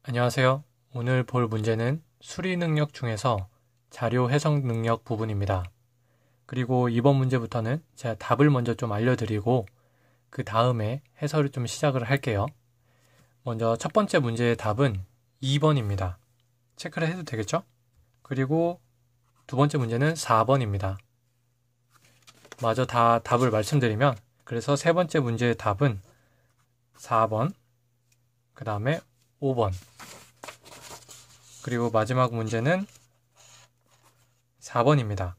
안녕하세요. 오늘 볼 문제는 수리 능력 중에서 자료 해석 능력 부분입니다. 그리고 이번 문제부터는 제가 답을 먼저 좀 알려드리고 그 다음에 해설을 좀 시작을 할게요. 먼저 첫 번째 문제의 답은 2번입니다. 체크를 해도 되겠죠? 그리고 두 번째 문제는 4번입니다. 마저 다 답을 말씀드리면 그래서 세 번째 문제의 답은 4번, 그 다음에 5번, 그리고 마지막 문제는 4번입니다.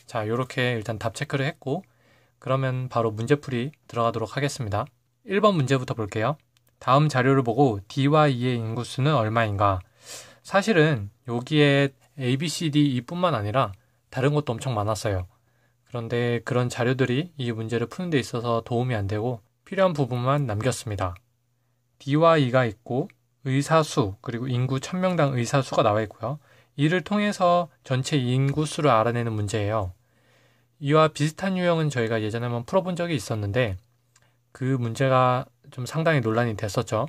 자, 이렇게 일단 답 체크를 했고 그러면 바로 문제풀이 들어가도록 하겠습니다. 1번 문제부터 볼게요. 다음 자료를 보고 D와 E의 인구수는 얼마인가? 사실은 여기에 A, B, C, D, E뿐만 아니라 다른 것도 엄청 많았어요. 그런데 그런 자료들이 이 문제를 푸는 데 있어서 도움이 안 되고 필요한 부분만 남겼습니다. D와 E가 있고 의사수 그리고 인구 1000명당 의사수가 나와 있고요. 이를 통해서 전체 인구수를 알아내는 문제예요. 이와 비슷한 유형은 저희가 예전에 한번 풀어본 적이 있었는데 그 문제가 좀 상당히 논란이 됐었죠.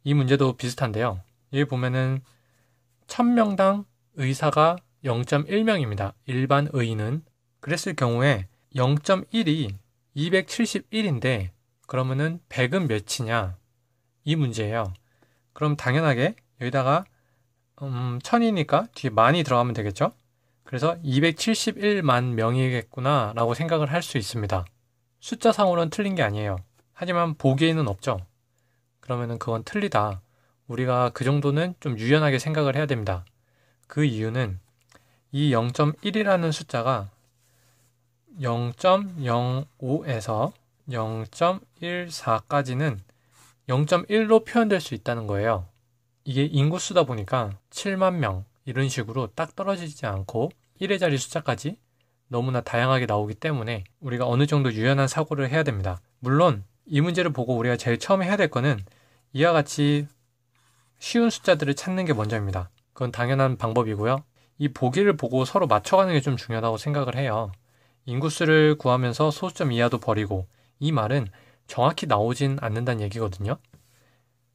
이 문제도 비슷한데요. 여기 보면은 1000명당 의사가 0.1명입니다. 일반 의인은. 그랬을 경우에 0.1이 271인데 그러면은 100은 몇이냐? 이 문제예요. 그럼 당연하게 여기다가 1000이니까 뒤에 만이 들어가면 되겠죠? 그래서 271만 명이겠구나 라고 생각을 할 수 있습니다. 숫자상으로는 틀린 게 아니에요. 하지만 보기에는 없죠. 그러면은 그건 틀리다. 우리가 그 정도는 좀 유연하게 생각을 해야 됩니다. 그 이유는 이 0.1이라는 숫자가 0.05에서 0.14까지는 0.1로 표현될 수 있다는 거예요. 이게 인구수다 보니까 7만 명 이런 식으로 딱 떨어지지 않고 1의 자리 숫자까지 너무나 다양하게 나오기 때문에 우리가 어느 정도 유연한 사고를 해야 됩니다. 물론 이 문제를 보고 우리가 제일 처음에 해야 될 거는 이와 같이 쉬운 숫자들을 찾는 게 먼저입니다. 그건 당연한 방법이고요. 이 보기를 보고 서로 맞춰가는 게 좀 중요하다고 생각을 해요. 인구수를 구하면서 소수점 이하도 버리고 이 말은 정확히 나오진 않는다는 얘기거든요.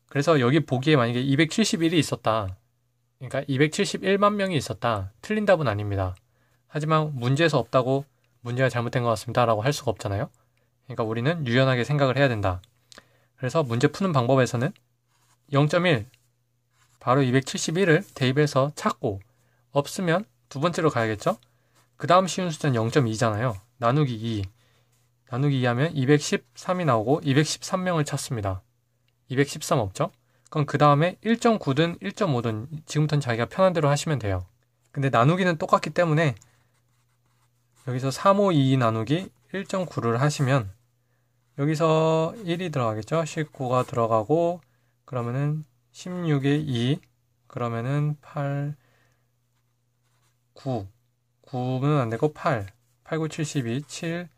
그래서 여기 보기에 만약에 271이 있었다. 그러니까 271만 명이 있었다. 틀린 답은 아닙니다. 하지만 문제에서 없다고 문제가 잘못된 것 같습니다 라고 할 수가 없잖아요. 그러니까 우리는 유연하게 생각을 해야 된다. 그래서 문제 푸는 방법에서는 0.1 바로 271을 대입해서 찾고 없으면 두 번째로 가야겠죠. 그 다음 쉬운 숫자는 0.2잖아요. 나누기 2 나누기 2 하면 213이 나오고 213명을 찾습니다. 213 없죠? 그럼 그 다음에 1.9든 1.5든 지금부터는 자기가 편한 대로 하시면 돼요. 근데 나누기는 똑같기 때문에 여기서 352 나누기 1.9를 하시면 여기서 1이 들어가겠죠? 19가 들어가고 그러면은 16에 2 그러면은 8 9 9는 안 되고 8 8, 9, 72 7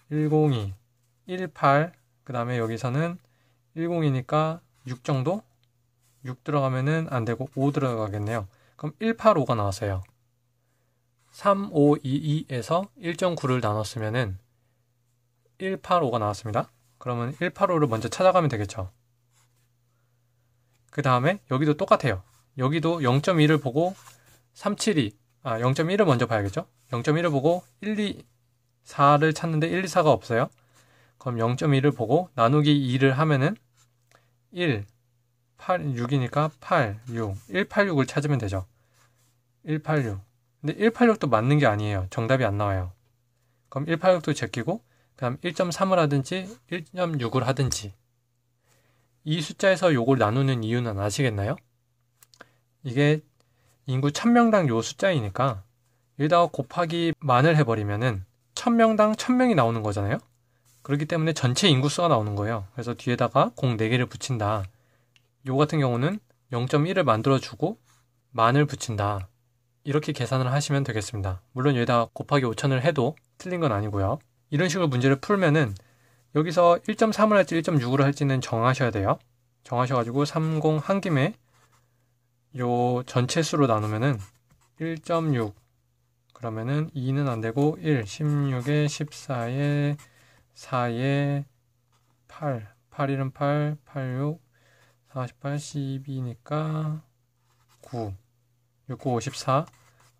102 18 그 다음에 여기서는 102니까 6 정도? 6 들어가면은 안 되고 5 들어가겠네요. 그럼 185가 나왔어요. 3522에서 1.9를 나눴으면은 185가 나왔습니다. 그러면 185를 먼저 찾아가면 되겠죠. 그 다음에 여기도 똑같아요. 여기도 0.2를 보고 0.1을 먼저 봐야겠죠. 0.1을 보고 1, 2, 4를 찾는데 1, 2, 4가 없어요. 그럼 0.1을 보고 나누기 2를 하면은 1, 8, 6이니까 8, 6, 186을 찾으면 되죠. 186. 근데 186도 맞는 게 아니에요. 정답이 안 나와요. 그럼 186도 제끼고 그 다음 1.3을 하든지 1.6을 하든지 이 숫자에서 요걸 나누는 이유는 아시겠나요? 이게 인구 1000명당 요 숫자이니까 여기다가 곱하기 만을 해버리면은 1000명당 1000명이 나오는 거잖아요. 그렇기 때문에 전체 인구수가 나오는 거예요. 그래서 뒤에다가 공 4개를 붙인다. 요 같은 경우는 0.1을 만들어주고 만을 붙인다. 이렇게 계산을 하시면 되겠습니다. 물론 여기다가 곱하기 5000을 해도 틀린 건 아니고요. 이런 식으로 문제를 풀면은 여기서 1.3을 할지 1.6을 할지는 정하셔야 돼요. 정하셔가지고 30 한 김에 요 전체 수로 나누면은 1.6 그러면은 2는 안 되고 1, 16에 14에 4에 8, 8, 1은 8, 8, 6 48, 12니까 9, 6, 9, 54,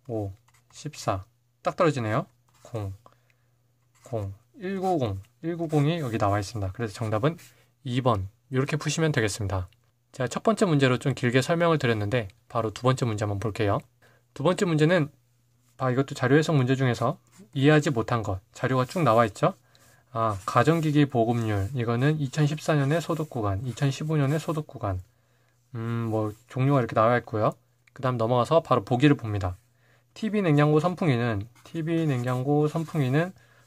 5, 14. 딱 떨어지네요. 0, 0, 190, 190이 여기 나와 있습니다. 그래서 정답은 2번. 이렇게 푸시면 되겠습니다. 제가 첫 번째 문제로 좀 길게 설명을 드렸는데 바로 두 번째 문제 한번 볼게요. 두 번째 문제는 이것도 자료 해석 문제 중에서 이해하지 못한 것, 자료가 쭉 나와 있죠. 가전기기 보급률, 이거는 2014년의 소득 구간, 2015년의 소득 구간, 뭐 종류가 이렇게 나와 있고요. 그 다음 넘어가서 바로 보기를 봅니다. TV 냉장고 선풍기는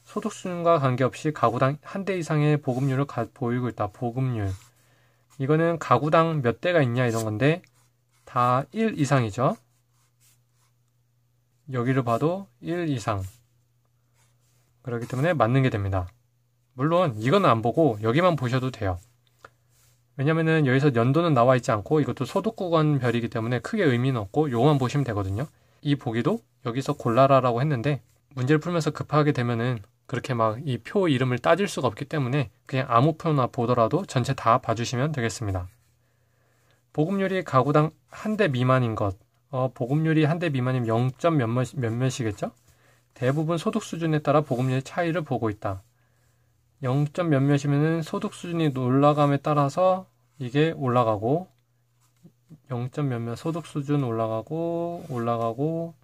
소득 수준과 관계없이 가구당 한 대 이상의 보급률을 보이고 있다. 보급률. 이거는 가구당 몇 대가 있냐 이런 건데 다 1 이상이죠. 여기를 봐도 1 이상. 그렇기 때문에 맞는 게 됩니다. 물론 이거는 안 보고 여기만 보셔도 돼요. 왜냐면은 여기서 연도는 나와 있지 않고 이것도 소득구간별이기 때문에 크게 의미는 없고 요거만 보시면 되거든요. 이 보기도 여기서 골라라라고 했는데 문제를 풀면서 급하게 되면은 그렇게 막 이 표 이름을 따질 수가 없기 때문에 그냥 아무 표나 보더라도 전체 다 봐주시면 되겠습니다. 보급률이 가구당 한 대 미만인 것. 보급률이 한 대 미만이면 0. 몇몇이겠죠? 대부분 소득 수준에 따라 보급률의 차이를 보고 있다. 0. 몇몇이면 소득 수준이 올라감에 따라서 이게 올라가고 0. 몇몇 소득 수준 올라가고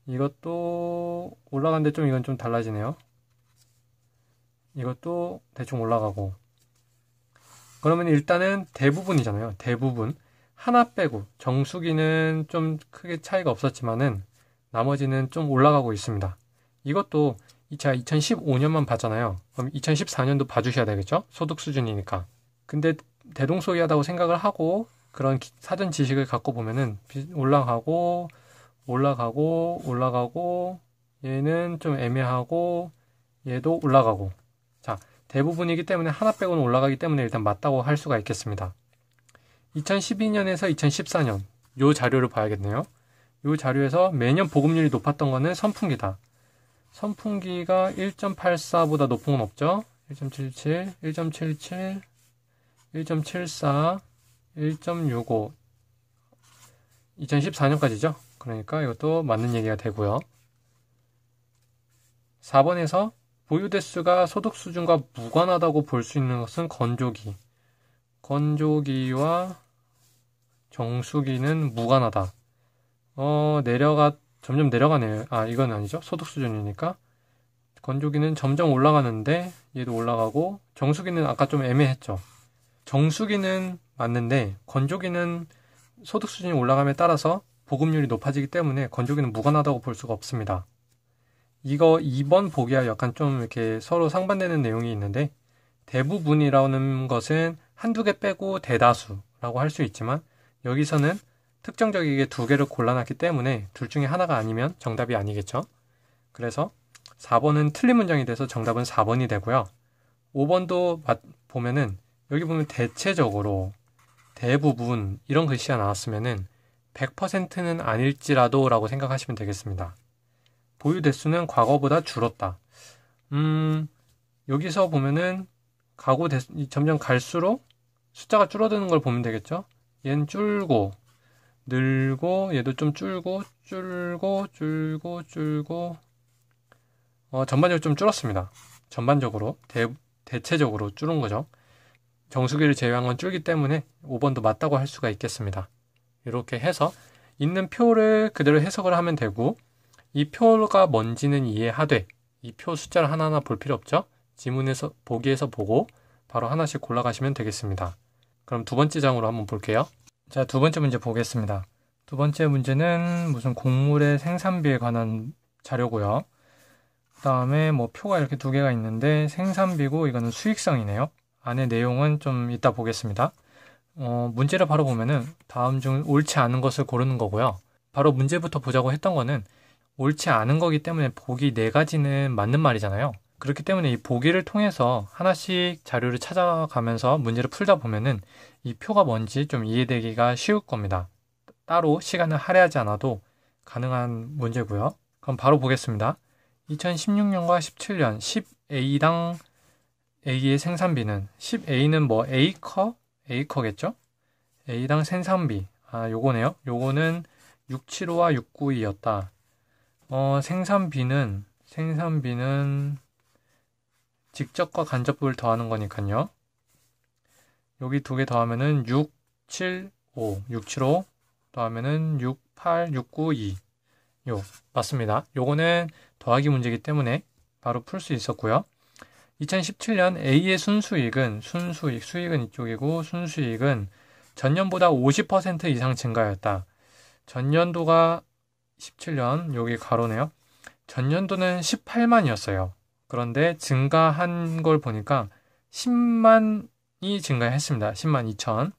이것도 올라가는데 좀 이건 좀 달라지네요. 이것도 대충 올라가고 그러면 일단은 대부분이잖아요. 대부분 하나 빼고 정수기는 좀 크게 차이가 없었지만은 나머지는 좀 올라가고 있습니다. 이것도 제가 2015년만 봤잖아요. 그럼 2014년도 봐주셔야 되겠죠? 소득 수준이니까. 근데 대동소이하다고 생각을 하고 그런 사전 지식을 갖고 보면은 올라가고 얘는 좀 애매하고 얘도 올라가고 자 대부분이기 때문에 하나 빼고는 올라가기 때문에 일단 맞다고 할 수가 있겠습니다. 2012년에서 2014년 요 자료를 봐야겠네요. 요 자료에서 매년 보급률이 높았던 거는 선풍기다. 선풍기가 1.84보다 높은 건 없죠. 1.77, 1.77, 1.74, 1.65 2014년까지죠. 그러니까 이것도 맞는 얘기가 되고요. 4번에서 보유 대수가 소득 수준과 무관하다고 볼 수 있는 것은 건조기. 건조기와 정수기는 무관하다. 점점 내려가네요. 이건 아니죠. 소득 수준이니까. 건조기는 점점 올라가는데 얘도 올라가고 정수기는 아까 좀 애매했죠. 정수기는 맞는데 건조기는 소득 수준이 올라감에 따라서 보급률이 높아지기 때문에 건조기는 무관하다고 볼 수가 없습니다. 이거 2번 보기와 약간 좀 이렇게 서로 상반되는 내용이 있는데 대부분이라는 것은 한두 개 빼고 대다수라고 할 수 있지만 여기서는 특정적이게 두 개를 골라놨기 때문에 둘 중에 하나가 아니면 정답이 아니겠죠. 그래서 4번은 틀린 문장이 돼서 정답은 4번이 되고요. 5번도 보면은 여기 보면 대체적으로 대부분 이런 글씨가 나왔으면은 100%는 아닐지라도 라고 생각하시면 되겠습니다. 보유 대수는 과거보다 줄었다. 여기서 보면은 가구 점점 갈수록 숫자가 줄어드는 걸 보면 되겠죠. 얘는 줄고 늘고 얘도 좀 줄고 전반적으로 좀 줄었습니다. 전반적으로 대체적으로 줄은 거죠. 정수기를 제외한 건 줄기 때문에 5번도 맞다고 할 수가 있겠습니다. 이렇게 해서 있는 표를 그대로 해석을 하면 되고 이 표가 뭔지는 이해하되 이 표 숫자를 하나하나 볼 필요 없죠. 지문에서 보기에서 보고 바로 하나씩 골라가시면 되겠습니다. 그럼 두 번째 장으로 한번 볼게요. 자, 두 번째 문제 보겠습니다. 두 번째 문제는 무슨 곡물의 생산비에 관한 자료고요. 그 다음에 뭐 표가 이렇게 두 개가 있는데 생산비고 이거는 수익성이네요. 안에 내용은 좀 이따 보겠습니다. 문제를 바로 보면은 다음 중 옳지 않은 것을 고르는 거고요. 바로 문제부터 보자고 했던 거는 옳지 않은 거기 때문에 보기 4가지는 맞는 말이잖아요. 그렇기 때문에 이 보기를 통해서 하나씩 자료를 찾아가면서 문제를 풀다 보면은 이 표가 뭔지 좀 이해되기가 쉬울 겁니다. 따로 시간을 할애하지 않아도 가능한 문제고요. 그럼 바로 보겠습니다. 2016년과 17년 10A당 A의 생산비는 10A는 뭐 A커겠죠? A당 생산비. 요거네요. 요거는 675와 692였다. 생산비는 직접과 간접을 더하는 거니까요. 여기 두 개 더하면은 675 더하면은 68, 692. 맞습니다. 요거는 더하기 문제이기 때문에 바로 풀 수 있었고요. 2017년 A의 순수익은 수익은 이쪽이고 순수익은 전년보다 50% 이상 증가하였다. 전년도가 17년 여기 가로네요. 전년도는 18만이었어요. 그런데 증가한 걸 보니까 10만이 증가했습니다. 10만 2천.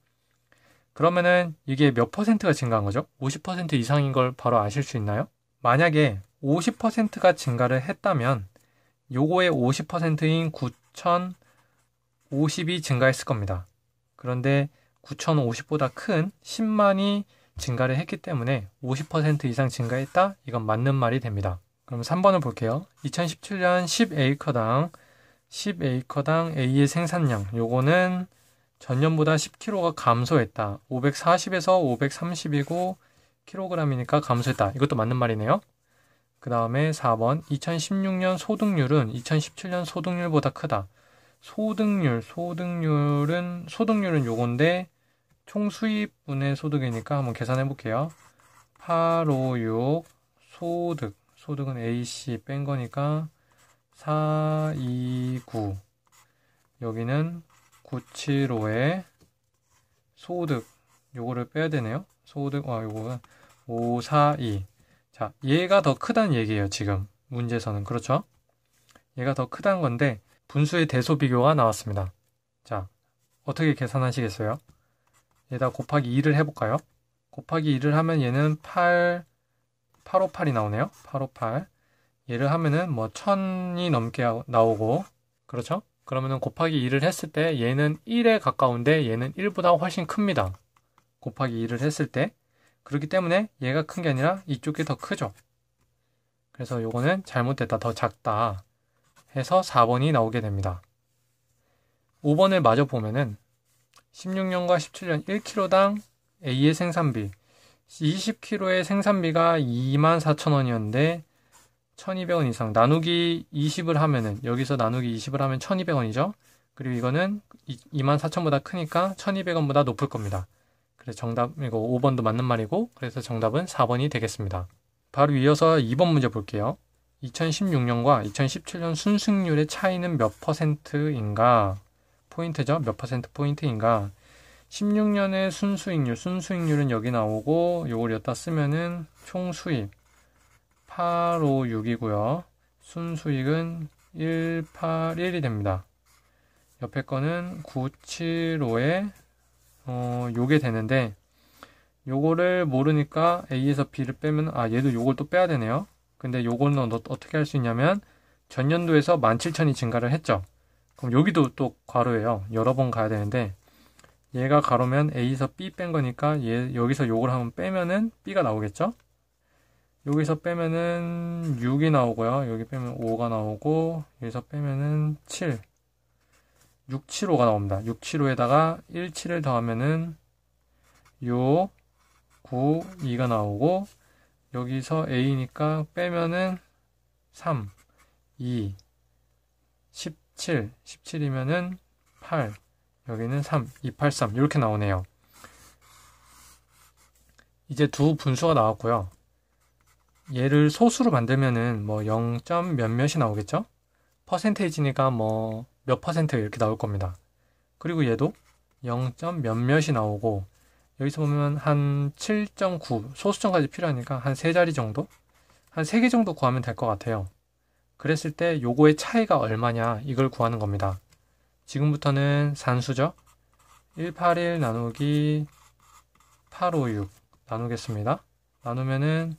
그러면은 이게 몇 퍼센트가 증가한 거죠? 50% 이상인 걸 바로 아실 수 있나요? 만약에 50%가 증가를 했다면 요거의 50%인 9,050이 증가했을 겁니다. 그런데 9,050보다 큰 10만이 증가를 했기 때문에 50% 이상 증가했다? 이건 맞는 말이 됩니다. 그럼 3번을 볼게요. 2017년 10에이커당 A의 생산량. 요거는 전년보다 10kg가 감소했다. 540에서 530이고 kg이니까 감소했다. 이것도 맞는 말이네요. 그 다음에 4번 2016년 소득률은 2017년 소득률보다 크다. 소득률은 요건데 총 수입분의 소득이니까 한번 계산해 볼게요. 856 소득은 AC 뺀 거니까 429 여기는 975에 소득 요거를 빼야 되네요. 요거는 542. 자, 얘가 더 크다는 얘기예요. 지금 문제에서는. 그렇죠? 얘가 더 크다는 건데 분수의 대소 비교가 나왔습니다. 자, 어떻게 계산하시겠어요? 얘다 곱하기 2를 해볼까요? 곱하기 2를 하면 얘는 858이 나오네요. 858. 얘를 하면은 1000이 넘게 나오고, 그렇죠? 그러면은 곱하기 2를 했을 때 얘는 1에 가까운데 얘는 1보다 훨씬 큽니다. 곱하기 2를 했을 때. 그렇기 때문에 얘가 큰 게 아니라 이쪽이 더 크죠. 그래서 요거는 잘못됐다, 더 작다 해서 4번이 나오게 됩니다. 5번을 마저 보면은 16년과 17년 1kg당 A의 생산비 20kg의 생산비가 24,000원이었는데 1,200원 이상 나누기 20을 하면은 여기서 나누기 20을 하면 1,200원이죠. 그리고 이거는 24,000원보다 크니까 1,200원보다 높을 겁니다. 그래서 정답 이거 5번도 맞는 말이고 그래서 정답은 4번이 되겠습니다. 바로 이어서 2번 문제 볼게요. 2016년과 2017년 순수익률의 차이는 몇 퍼센트인가? 포인트죠. 몇 퍼센트 포인트인가? 16년의 순수익률은 여기 나오고 요걸 여기다 쓰면은 총 수입 856이고요. 순수익은 181이 됩니다. 옆에 거는 975에 요게 되는데 요거를 모르니까 A에서 B를 빼면 얘도 요걸 또 빼야 되네요. 근데 요거는 어떻게 할 수 있냐면 전년도에서 17,000이 증가를 했죠. 그럼 여기도 또 괄호예요. 여러 번 가야 되는데 얘가 가로면 A에서 B 뺀 거니까 여기서 요걸 한번 빼면은 B가 나오겠죠? 여기서 빼면은 6이 나오고요. 여기 빼면 5가 나오고 여기서 빼면은 7 675가 나옵니다. 675에다가 17을 더하면은 6 9 2가 나오고 여기서 A니까 빼면은 3 2 17이면은 8 여기는 3 283 이렇게 나오네요. 이제 두 분수가 나왔고요. 얘를 소수로 만들면은 0. 몇몇이 나오겠죠? 퍼센테이지니까 몇 퍼센트 이렇게 나올 겁니다. 그리고 얘도 0. 몇몇이 나오고 여기서 보면 한 7.9 소수점까지 필요하니까 한 3자리 정도? 한 3개 정도 구하면 될 것 같아요. 그랬을 때 요거의 차이가 얼마냐 이걸 구하는 겁니다. 지금부터는 산수죠? 181 나누기 856 나누겠습니다. 나누면은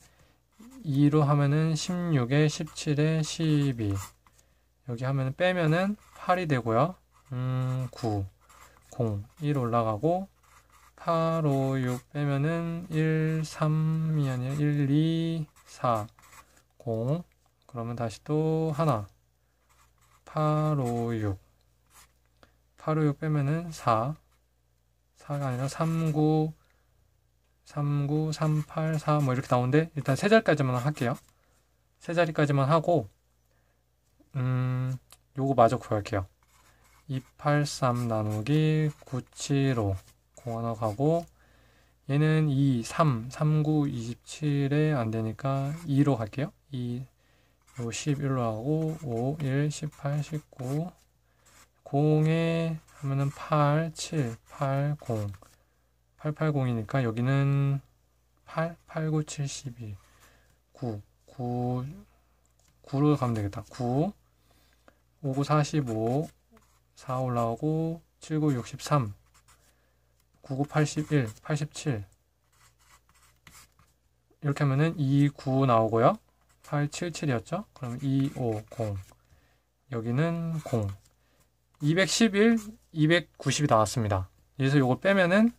2로 하면은 16에 17에 12 여기 하면은 빼면은 8이 되고요. 9 0 1 올라가고 8, 5, 6 빼면은 1, 3이 아니라 1, 2, 4 0 그러면 다시 또 하나 8, 5, 6 8, 5, 6 빼면은 4 4가 아니라 39384 뭐 이렇게 나오는데 일단 세 자리까지만 할게요. 세 자리까지만 하고 요거 마저 구할게요. 283 나누기 975 0 하나 가고 얘는 2, 3, 39, 27에 안되니까 2로 갈게요. 2, 요 11로 하고 5, 1, 18, 19 0에 하면은 8, 7, 8, 0 880이니까 여기는 8, 8, 9, 7, 12 9, 9로 가면 되겠다. 9, 5, 9, 45 4 올라오고 7, 9, 63 9, 9, 81, 87 이렇게 하면은 2, 9 나오고요. 8, 7, 7이었죠? 그럼 2, 5, 0 여기는 0 211, 290이 나왔습니다. 여기서 요걸 빼면은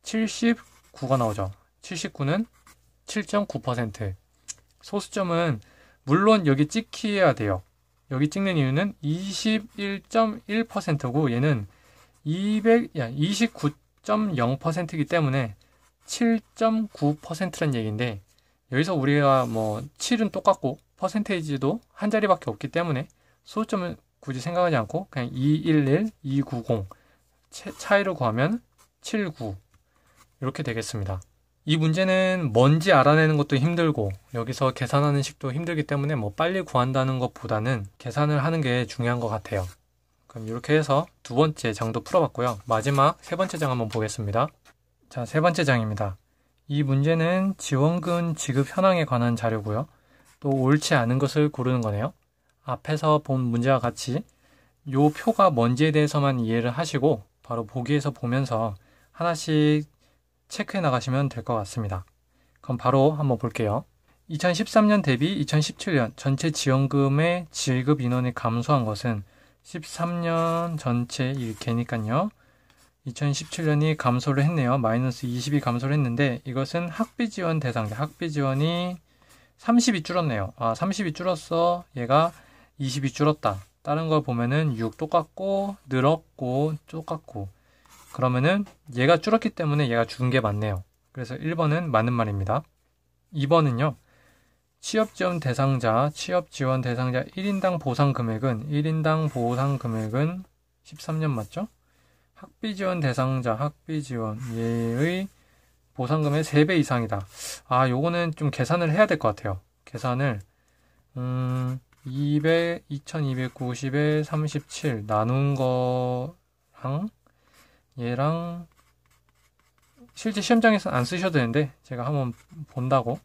79가 나오죠. 79는 7.9%. 소수점은 물론 여기 찍혀야 돼요. 여기 찍는 이유는 21.1%고 얘는 29.0%이기 때문에 7.9%란 얘기인데 여기서 우리가 뭐 7은 똑같고 퍼센테이지도 한 자리밖에 없기 때문에 소수점은 굳이 생각하지 않고 그냥 211, 290 차이로 구하면 79 이렇게 되겠습니다. 이 문제는 뭔지 알아내는 것도 힘들고 여기서 계산하는 식도 힘들기 때문에 뭐 빨리 구한다는 것보다는 계산을 하는 게 중요한 것 같아요. 그럼 이렇게 해서 두 번째 장도 풀어봤고요. 마지막 세 번째 장 한번 보겠습니다. 자, 세 번째 장입니다. 이 문제는 지원금 지급 현황에 관한 자료고요. 또 옳지 않은 것을 고르는 거네요. 앞에서 본 문제와 같이 요 표가 뭔지에 대해서만 이해를 하시고 바로 보기에서 보면서 하나씩 체크해 나가시면 될 것 같습니다. 그럼 바로 한번 볼게요. 2013년 대비 2017년 전체 지원금의 지급 인원이 감소한 것은 13년 전체 이렇게니까요. 2017년이 감소를 했네요. 마이너스 20이 감소를 했는데 이것은 학비 지원 대상자, 학비 지원이 30이 줄었네요. 30이 줄었어. 얘가 20이 줄었다. 다른 거 보면은 6 똑같고 늘었고 똑같고 그러면은 얘가 줄었기 때문에 얘가 준 게 맞네요. 그래서 1번은 맞는 말입니다. 2번은요. 취업지원 대상자 1인당 보상 금액은 13년 맞죠? 학비지원 대상자 학비지원 얘의 보상금의 3배 이상이다. 요거는 좀 계산을 해야 될 것 같아요. 계산을 2290에 37 나눈 거랑 얘랑 실제 시험장에서 안 쓰셔도 되는데 제가 한번 본다고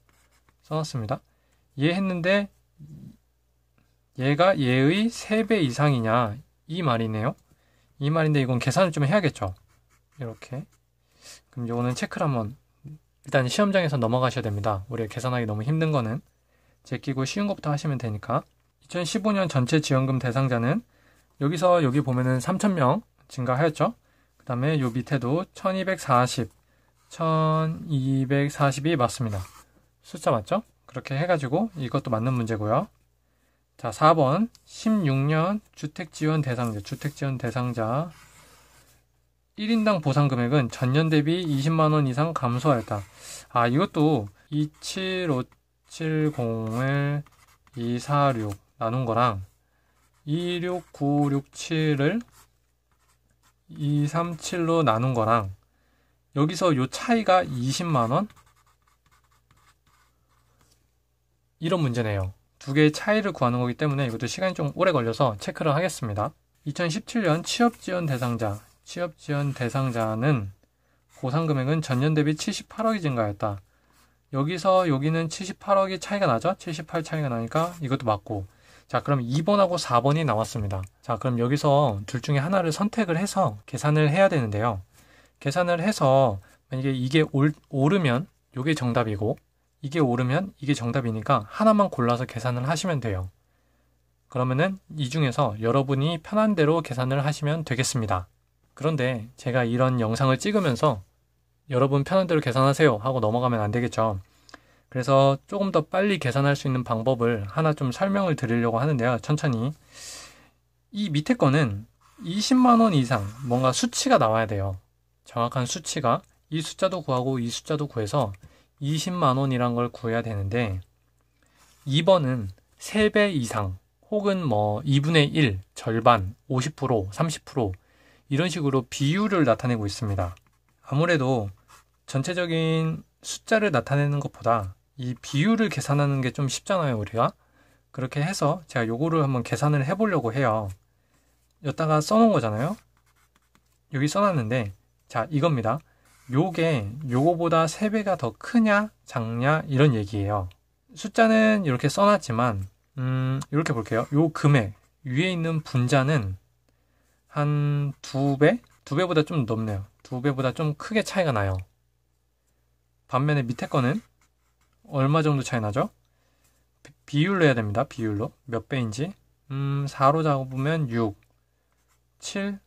써놨습니다. 얘 했는데 얘가 얘의 3배 이상이냐 이 말이네요. 이 말인데 이건 계산을 좀 해야겠죠. 이렇게 그럼 요거는 체크를 한번 일단 시험장에서 넘어가셔야 됩니다. 우리가 계산하기 너무 힘든 거는 제끼고 쉬운 것부터 하시면 되니까 2015년 전체 지원금 대상자는 여기서 여기 보면은 3,000명 증가하였죠. 그 다음에 요 밑에도 1240이 맞습니다. 숫자 맞죠? 그렇게 해가지고 이것도 맞는 문제고요. 자, 4번 16년 주택지원 대상자 1인당 보상금액은 전년 대비 20만원 이상 감소하였다. 이것도 27570을 246 나눈 거랑 26967을 237로 나눈 거랑 여기서 요 차이가 20만원? 이런 문제네요. 두 개의 차이를 구하는 거기 때문에 이것도 시간이 좀 오래 걸려서 체크를 하겠습니다. 2017년 취업지원 대상자는 보상금액은 전년 대비 78억이 증가했다. 여기서 여기는 78억이 차이가 나죠? 78 차이가 나니까 이것도 맞고. 자, 그럼 2번하고 4번이 나왔습니다. 자, 그럼 여기서 둘 중에 하나를 선택을 해서 계산을 해야 되는데요. 계산을 해서 만약에 이게 오르면 이게 정답이고 이게 오르면 이게 정답이니까 하나만 골라서 계산을 하시면 돼요. 그러면은 이 중에서 여러분이 편한 대로 계산을 하시면 되겠습니다. 그런데 제가 이런 영상을 찍으면서 여러분 편한 대로 계산하세요 하고 넘어가면 안 되겠죠. 그래서 조금 더 빨리 계산할 수 있는 방법을 하나 좀 설명을 드리려고 하는데요. 천천히. 이 밑에 거는 20만원 이상 뭔가 수치가 나와야 돼요. 정확한 수치가 이 숫자도 구하고 이 숫자도 구해서 20만 원이란 걸 구해야 되는데 2번은 3배 이상 혹은 뭐 2분의 1, 절반, 50%, 30% 이런 식으로 비율을 나타내고 있습니다. 아무래도 전체적인 숫자를 나타내는 것보다 이 비율을 계산하는 게 좀 쉽잖아요, 우리가. 그렇게 해서 제가 요거를 한번 계산을 해보려고 해요. 여기다가 써놓은 거잖아요. 여기 써놨는데 자, 이겁니다. 요게 요거보다 3배가 더 크냐 작냐 이런 얘기예요. 숫자는 이렇게 써놨지만 이렇게 볼게요. 요 금액 위에 있는 분자는 한 2배? 2배보다 좀 넘네요. 2배보다 좀 크게 차이가 나요. 반면에 밑에 거는 얼마 정도 차이 나죠? 비율로 해야 됩니다. 비율로. 몇 배인지. 4로 잡으면 6, 7,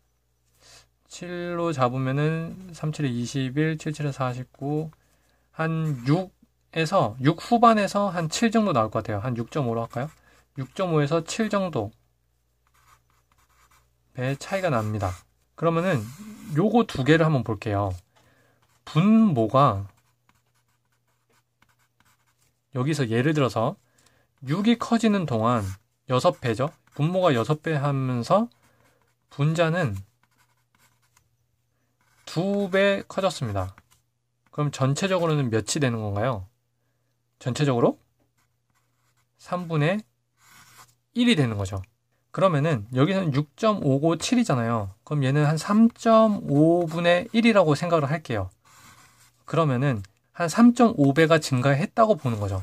7로 잡으면은 37에 21, 77에 49, 한 6에서 6 후반에서 한 7 정도 나올 것 같아요. 한 6.5로 할까요? 6.5에서 7 정도 배 차이가 납니다. 그러면은 요거 두 개를 한번 볼게요. 분모가 여기서 예를 들어서 6이 커지는 동안 6배죠. 분모가 6배 하면서 분자는 2배 커졌습니다. 그럼 전체적으로는 몇이 되는 건가요? 전체적으로 3분의 1이 되는 거죠. 그러면은 여기서는 6.557이잖아요. 그럼 얘는 한 3.5분의 1이라고 생각을 할게요. 그러면은 한 3.5배가 증가했다고 보는 거죠.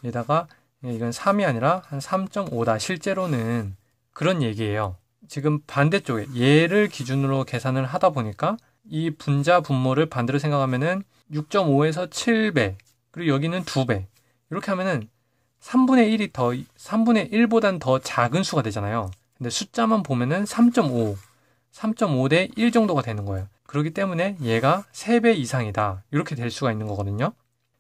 얘다가 이건 3이 아니라 한 3.5다. 실제로는 그런 얘기예요. 지금 반대쪽에 얘를 기준으로 계산을 하다 보니까 이 분자 분모를 반대로 생각하면은 6.5에서 7배 그리고 여기는 2배 이렇게 하면은 3분의 1보단 더 작은 수가 되잖아요. 근데 숫자만 보면은 3.5 대 1 정도가 되는 거예요. 그렇기 때문에 얘가 3배 이상이다. 이렇게 될 수가 있는 거거든요.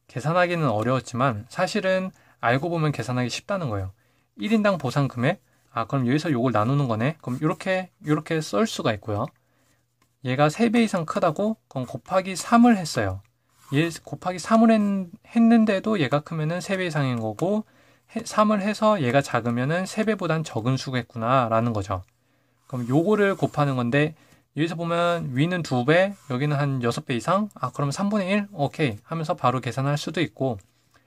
계산하기는 어려웠지만 사실은 알고 보면 계산하기 쉽다는 거예요. 1인당 보상 금액, 그럼 여기서 요걸 나누는 거네. 그럼 이렇게 쓸 수가 있고요. 얘가 3배 이상 크다고 그럼 곱하기 3을 했어요. 얘 곱하기 3을 했는데도 얘가 크면은 3배 이상인 거고 3을 해서 얘가 작으면은 3배보단 적은 수겠구나 라는 거죠. 그럼 요거를 곱하는 건데 여기서 보면 위는 2배, 여기는 한 6배 이상? 그럼 3분의 1? 오케이 하면서 바로 계산할 수도 있고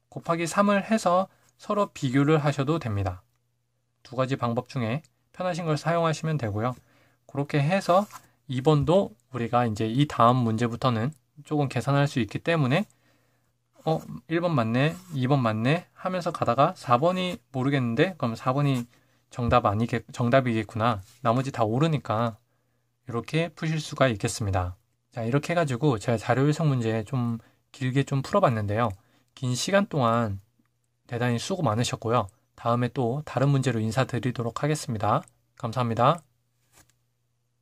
곱하기 3을 해서 서로 비교를 하셔도 됩니다. 두 가지 방법 중에 편하신 걸 사용하시면 되고요. 그렇게 해서 2번도 우리가 이제 이 다음 문제부터는 조금 계산할 수 있기 때문에 1번 맞네, 2번 맞네 하면서 가다가 4번이 모르겠는데 그럼 4번이 정답이겠구나. 나머지 다 옳으니까 이렇게 푸실 수가 있겠습니다. 자, 이렇게 해가지고 제가 자료 해석 문제 좀 길게 좀 풀어봤는데요. 긴 시간 동안 대단히 수고 많으셨고요. 다음에 또 다른 문제로 인사드리도록 하겠습니다. 감사합니다.